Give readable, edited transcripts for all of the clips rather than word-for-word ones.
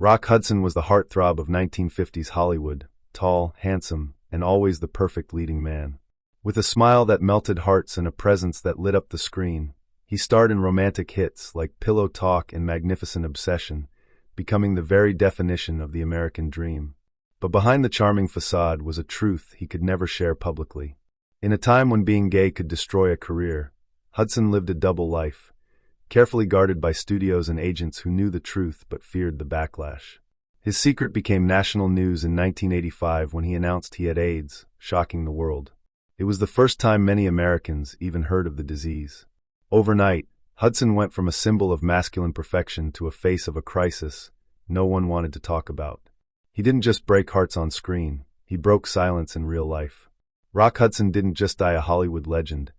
Rock Hudson was the heartthrob of 1950s Hollywood, tall, handsome, and always the perfect leading man. With a smile that melted hearts and a presence that lit up the screen, he starred in romantic hits like Pillow Talk and Magnificent Obsession, becoming the very definition of the American dream. But behind the charming facade was a truth he could never share publicly. In a time when being gay could destroy a career, Hudson lived a double life, carefully guarded by studios and agents who knew the truth but feared the backlash. His secret became national news in 1985 when he announced he had AIDS, shocking the world. It was the first time many Americans even heard of the disease. Overnight, Hudson went from a symbol of masculine perfection to a face of a crisis no one wanted to talk about. He didn't just break hearts on screen, he broke silence in real life. Rock Hudson didn't just die a Hollywood legend.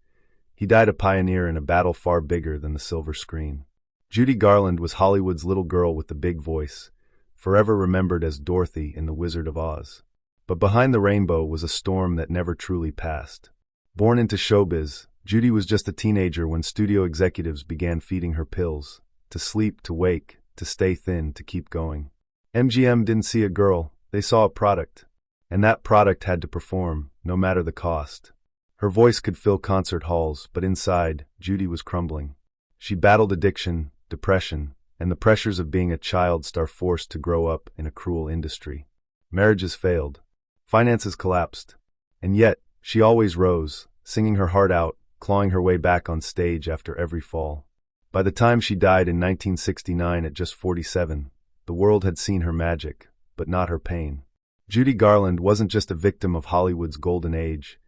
He died a pioneer in a battle far bigger than the silver screen. Judy Garland was Hollywood's little girl with the big voice, forever remembered as Dorothy in The Wizard of Oz. But behind the rainbow was a storm that never truly passed. Born into showbiz, Judy was just a teenager when studio executives began feeding her pills, to sleep, to wake, to stay thin, to keep going. MGM didn't see a girl, they saw a product. And that product had to perform, no matter the cost. Her voice could fill concert halls, but inside, Judy was crumbling. She battled addiction, depression, and the pressures of being a child star forced to grow up in a cruel industry. Marriages failed. Finances collapsed. And yet, she always rose, singing her heart out, clawing her way back on stage after every fall. By the time she died in 1969 at just 47, the world had seen her magic, but not her pain. Judy Garland wasn't just a victim of Hollywood's golden age.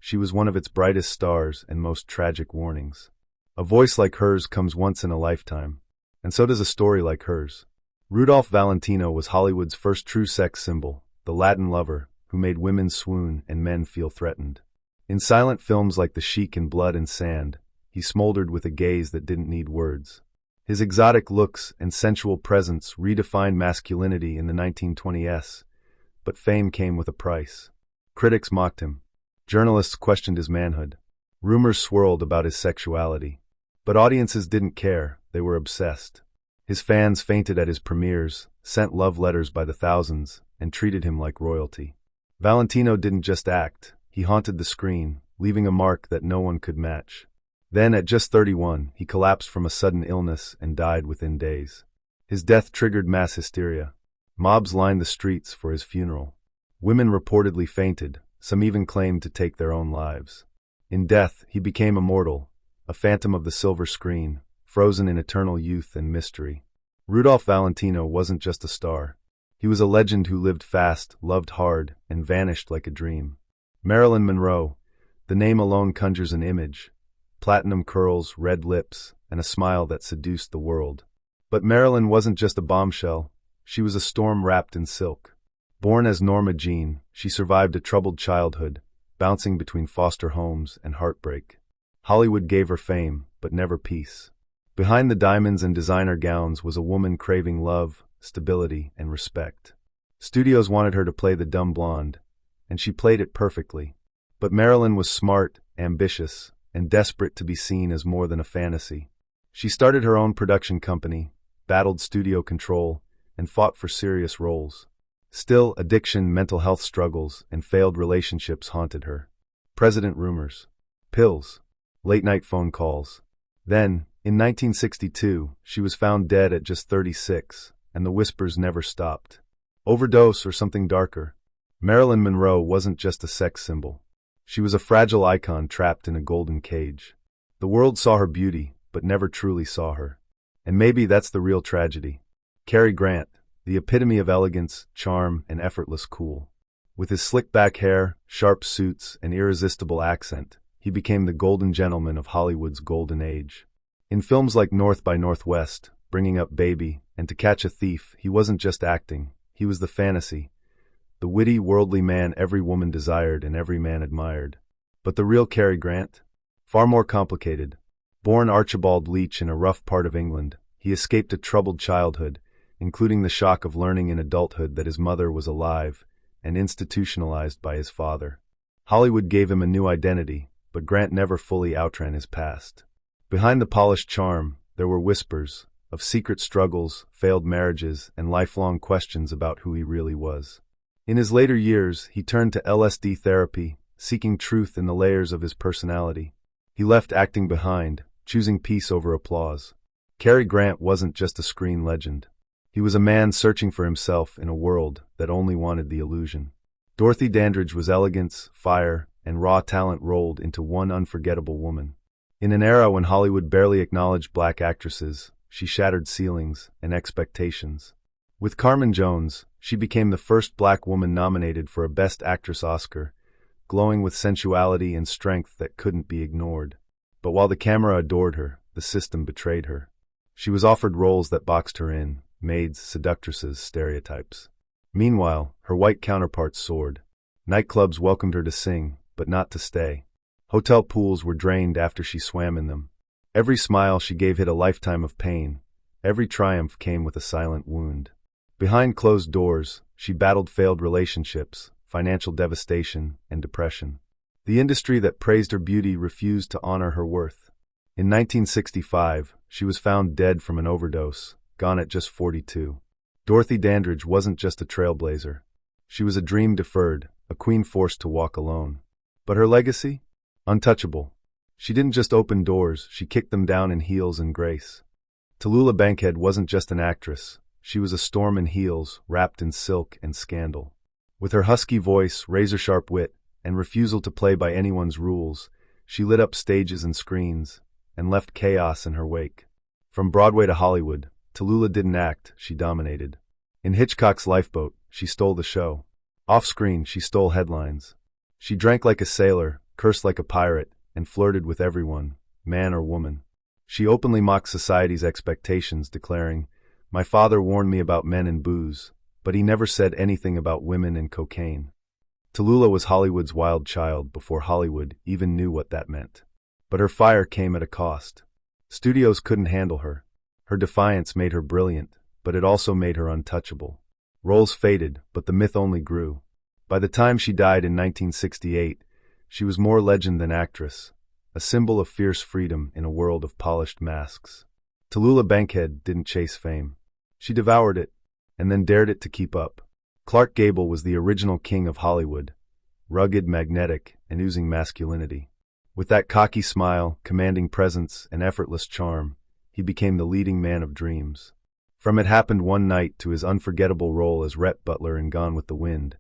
She was one of its brightest stars and most tragic warnings. A voice like hers comes once in a lifetime, and so does a story like hers. Rudolph Valentino was Hollywood's first true sex symbol, the Latin lover who made women swoon and men feel threatened. In silent films like The Sheik and Blood and Sand, he smoldered with a gaze that didn't need words. His exotic looks and sensual presence redefined masculinity in the 1920s, but fame came with a price. Critics mocked him. Journalists questioned his manhood. Rumors swirled about his sexuality. But audiences didn't care, they were obsessed. His fans fainted at his premieres, sent love letters by the thousands, and treated him like royalty. Valentino didn't just act, he haunted the screen, leaving a mark that no one could match. Then, at just 31, he collapsed from a sudden illness and died within days. His death triggered mass hysteria. Mobs lined the streets for his funeral. Women reportedly fainted, some even claimed to take their own lives. In death, he became immortal, a phantom of the silver screen, frozen in eternal youth and mystery. Rudolph Valentino wasn't just a star. He was a legend who lived fast, loved hard, and vanished like a dream. Marilyn Monroe, the name alone conjures an image. Platinum curls, red lips, and a smile that seduced the world. But Marilyn wasn't just a bombshell, she was a storm wrapped in silk. Born as Norma Jean, she survived a troubled childhood, bouncing between foster homes and heartbreak. Hollywood gave her fame, but never peace. Behind the diamonds and designer gowns was a woman craving love, stability, and respect. Studios wanted her to play the dumb blonde, and she played it perfectly. But Marilyn was smart, ambitious, and desperate to be seen as more than a fantasy. She started her own production company, battled studio control, and fought for serious roles. Still, addiction, mental health struggles, and failed relationships haunted her. President rumors, pills, late-night phone calls. Then, in 1962, she was found dead at just 36, and the whispers never stopped. Overdose or something darker. Marilyn Monroe wasn't just a sex symbol. She was a fragile icon trapped in a golden cage. The world saw her beauty, but never truly saw her. And maybe that's the real tragedy. Cary Grant, the epitome of elegance, charm, and effortless cool. With his slick-back hair, sharp suits, and irresistible accent, he became the golden gentleman of Hollywood's golden age. In films like North by Northwest, Bringing Up Baby, and To Catch a Thief, he wasn't just acting, he was the fantasy. The witty, worldly man every woman desired and every man admired. But the real Cary Grant? Far more complicated. Born Archibald Leach in a rough part of England, he escaped a troubled childhood, including the shock of learning in adulthood that his mother was alive and institutionalized by his father. Hollywood gave him a new identity, but Grant never fully outran his past. Behind the polished charm, there were whispers, of secret struggles, failed marriages, and lifelong questions about who he really was. In his later years, he turned to LSD therapy, seeking truth in the layers of his personality. He left acting behind, choosing peace over applause. Cary Grant wasn't just a screen legend. He was a man searching for himself in a world that only wanted the illusion. Dorothy Dandridge was elegance, fire, and raw talent rolled into one unforgettable woman. In an era when Hollywood barely acknowledged black actresses, she shattered ceilings and expectations. With Carmen Jones, she became the first black woman nominated for a Best Actress Oscar, glowing with sensuality and strength that couldn't be ignored. But while the camera adored her, the system betrayed her. She was offered roles that boxed her in, maids, seductresses, stereotypes. Meanwhile, her white counterparts soared. Nightclubs welcomed her to sing, but not to stay. Hotel pools were drained after she swam in them. Every smile she gave hid a lifetime of pain. Every triumph came with a silent wound. Behind closed doors, she battled failed relationships, financial devastation, and depression. The industry that praised her beauty refused to honor her worth. In 1965, she was found dead from an overdose, gone at just 42. Dorothy Dandridge wasn't just a trailblazer. She was a dream deferred, a queen forced to walk alone. But her legacy? Untouchable. She didn't just open doors, she kicked them down in heels and grace. Tallulah Bankhead wasn't just an actress. She was a storm in heels, wrapped in silk and scandal. With her husky voice, razor-sharp wit, and refusal to play by anyone's rules, she lit up stages and screens, and left chaos in her wake. From Broadway to Hollywood, Tallulah didn't act, she dominated. In Hitchcock's Lifeboat, she stole the show. Off-screen, she stole headlines. She drank like a sailor, cursed like a pirate, and flirted with everyone, man or woman. She openly mocked society's expectations, declaring, "My father warned me about men and booze, but he never said anything about women and cocaine." Tallulah was Hollywood's wild child before Hollywood even knew what that meant. But her fire came at a cost. Studios couldn't handle her. Her defiance made her brilliant, but it also made her untouchable. Roles faded, but the myth only grew. By the time she died in 1968, she was more legend than actress, a symbol of fierce freedom in a world of polished masks. Tallulah Bankhead didn't chase fame. She devoured it, and then dared it to keep up. Clark Gable was the original king of Hollywood, rugged, magnetic, and oozing masculinity. With that cocky smile, commanding presence, and effortless charm, he became the leading man of dreams. From It Happened One Night to his unforgettable role as Rhett Butler in Gone with the Wind,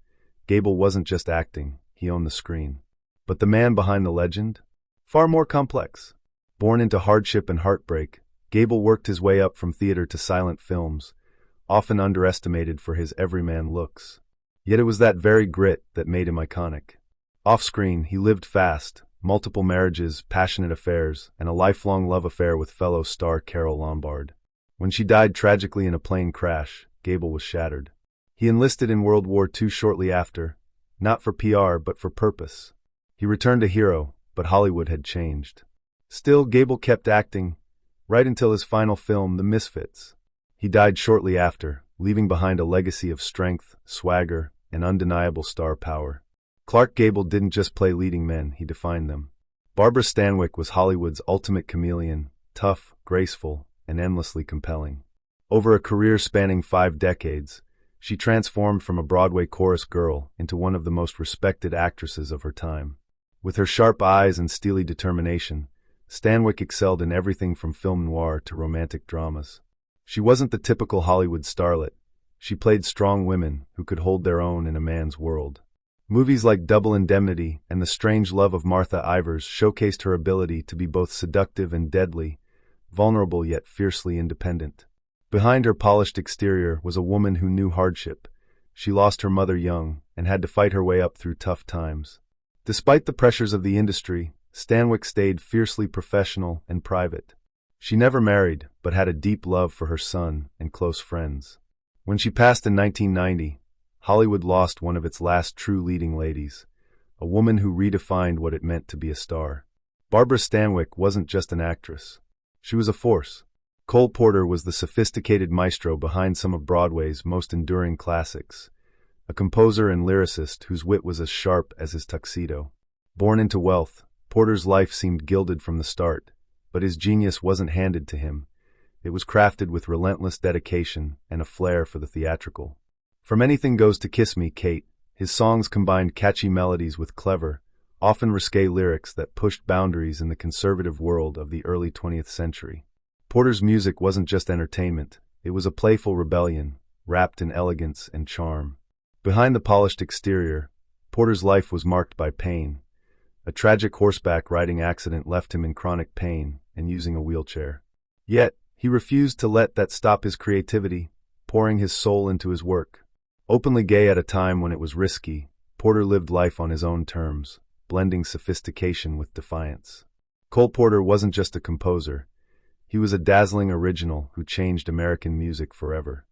Gable wasn't just acting, he owned the screen. But the man behind the legend? Far more complex. Born into hardship and heartbreak, Gable worked his way up from theater to silent films, often underestimated for his everyman looks. Yet it was that very grit that made him iconic. Off-screen, he lived fast, multiple marriages, passionate affairs, and a lifelong love affair with fellow star Carole Lombard. When she died tragically in a plane crash, Gable was shattered. He enlisted in World War II shortly after, not for PR but for purpose. He returned a hero, but Hollywood had changed. Still, Gable kept acting, right until his final film, The Misfits. He died shortly after, leaving behind a legacy of strength, swagger, and undeniable star power. Clark Gable didn't just play leading men, he defined them. Barbara Stanwyck was Hollywood's ultimate chameleon, tough, graceful, and endlessly compelling. Over a career spanning 5 decades, she transformed from a Broadway chorus girl into one of the most respected actresses of her time. With her sharp eyes and steely determination, Stanwyck excelled in everything from film noir to romantic dramas. She wasn't the typical Hollywood starlet. She played strong women who could hold their own in a man's world. Movies like Double Indemnity and The Strange Love of Martha Ivers showcased her ability to be both seductive and deadly, vulnerable yet fiercely independent. Behind her polished exterior was a woman who knew hardship. She lost her mother young and had to fight her way up through tough times. Despite the pressures of the industry, Stanwyck stayed fiercely professional and private. She never married, but had a deep love for her son and close friends. When she passed in 1990, Hollywood lost one of its last true leading ladies, a woman who redefined what it meant to be a star. Barbara Stanwyck wasn't just an actress. She was a force. Cole Porter was the sophisticated maestro behind some of Broadway's most enduring classics, a composer and lyricist whose wit was as sharp as his tuxedo. Born into wealth, Porter's life seemed gilded from the start, but his genius wasn't handed to him. It was crafted with relentless dedication and a flair for the theatrical. From Anything Goes to Kiss Me, Kate, his songs combined catchy melodies with clever, often risque lyrics that pushed boundaries in the conservative world of the early 20th century. Porter's music wasn't just entertainment, it was a playful rebellion, wrapped in elegance and charm. Behind the polished exterior, Porter's life was marked by pain. A tragic horseback riding accident left him in chronic pain and using a wheelchair. Yet, he refused to let that stop his creativity, pouring his soul into his work. Openly gay at a time when it was risky, Porter lived life on his own terms, blending sophistication with defiance. Cole Porter wasn't just a composer. He was a dazzling original who changed American music forever.